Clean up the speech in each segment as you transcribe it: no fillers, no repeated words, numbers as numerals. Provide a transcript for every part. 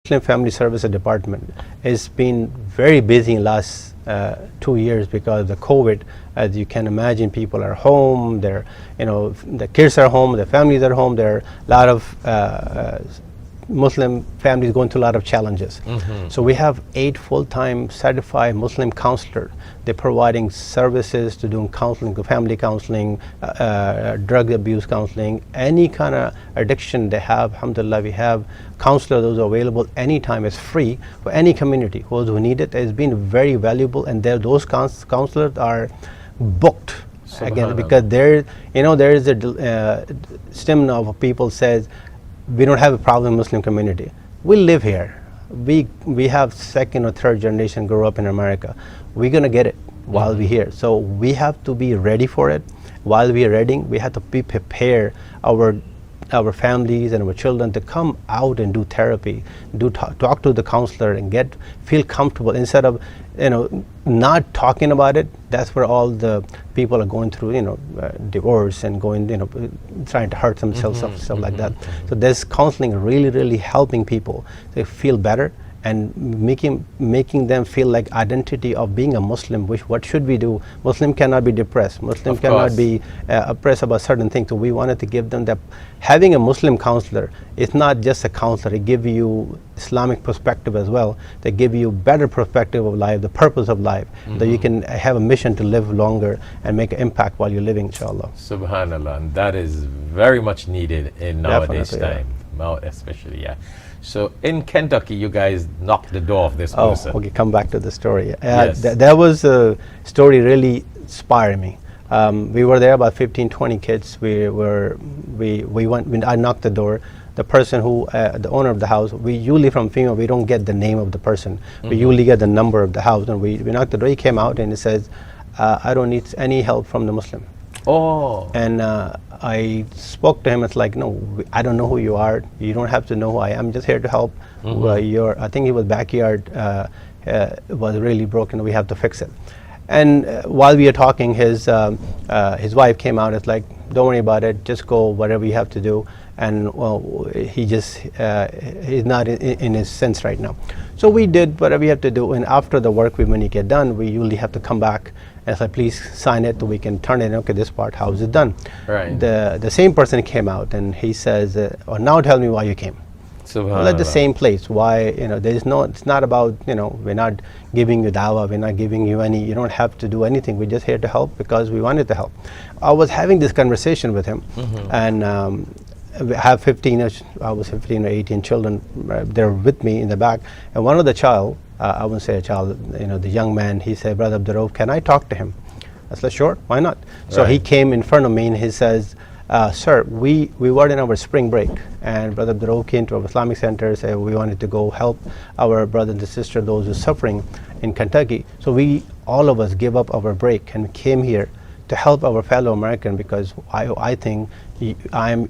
Muslim Family Services Department has been very busy in the last 2 years because of the COVID. As you can imagine, people are home, the kids are home, the families are home. There are a lot of Muslim families going through a lot of challenges. So we have 8 full-time certified Muslim counselors. They're providing services to doing counseling, family counseling, drug abuse counseling, any kind of addiction they have. Alhamdulillah, we have counselors those are available anytime. It's free for any community. Those who need it, it's been very valuable, and those counselors are booked again because there is a stigma of people says we don't have a problem in Muslim community. We live here. We have second or third generation grow up in America. We're gonna get it while we're here. So we have to be ready for it. While we are ready, we have to be prepared our families and our children to come out and do therapy, talk to the counselor and feel comfortable instead of not talking about it. That's where all the people are going through divorce and going trying to hurt themselves, stuff like that. So this counseling really helping people to feel better and making them feel like identity of being a Muslim. What should we do? Muslim cannot be depressed. Muslim cannot be oppressed about certain things. So we wanted to give them that. Having a Muslim counselor, it's not just a counselor. It gives you Islamic perspective as well. They give you better perspective of life, the purpose of life, that you can have a mission to live longer and make an impact while you're living, inshallah. Subhanallah, and that is very much needed in nowadays time, especially, yeah. So in Kentucky, you guys knocked the door of this person. Okay, come back to the story. Yes. That was a story really inspired me. We were there about 15-20 kids. I knocked the door. The person who, the owner of the house, we usually from FEMA, we don't get the name of the person. We usually get the number of the house, and we knocked the door. He came out and he says, I don't need any help from the Muslim. Oh. And I spoke to him. It's like, no, I don't know who you are. You don't have to know who I am. I'm just here to help. I think his backyard was really broken. We have to fix it. And while we are talking, his wife came out. It's like, don't worry about it. Just go whatever you have to do. And well, he's not in his sense right now. So we did whatever we have to do. And after the work, when you get done, we usually have to come back and say, please sign it so we can turn it in. Okay, this part, how is it done? Right. The same person came out and he says, now tell me why you came. Well, at the same place. Why, it's not about, we're not giving you dawah, we're not giving you you don't have to do anything. We're just here to help because we wanted to help. I was having this conversation with him, and I have 15 or 18 children. They're with me in the back, and one of the child, I wouldn't say a child, the young man, he said, Brother Abdul, can I talk to him? I said, sure, why not? So he came in front of me and he says, sir, we were in our spring break, and Brother Abdul came to our Islamic Center and said we wanted to go help our brothers and sisters, those who are suffering in Kentucky. So all of us give up our break and came here to help our fellow American, because I think I'm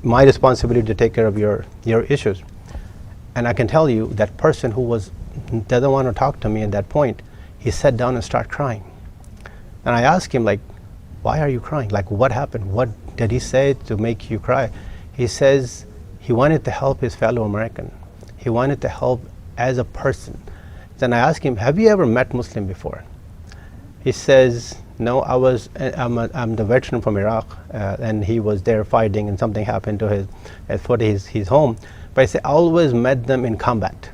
my responsibility to take care of your issues. And I can tell you that person who doesn't want to talk to me at that point, he sat down and started crying. And I asked him, like, why are you crying? Like, what happened? What did he say to make you cry? He says he wanted to help his fellow American. He wanted to help as a person. Then I asked him, have you ever met Muslim before? He says, no, I'm the veteran from Iraq, and he was there fighting and something happened to his home. But I say, I always met them in combat.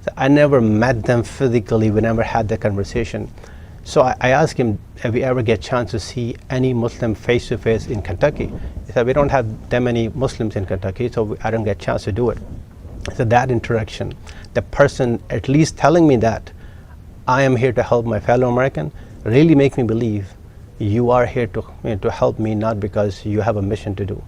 So I never met them physically, we never had the conversation. So I asked him, have you ever get a chance to see any Muslim face to face in Kentucky? He said, we don't have that many Muslims in Kentucky, so I don't get a chance to do it. So that interaction, the person at least telling me that I am here to help my fellow American, really make me believe you are here to help me, not because you have a mission to do.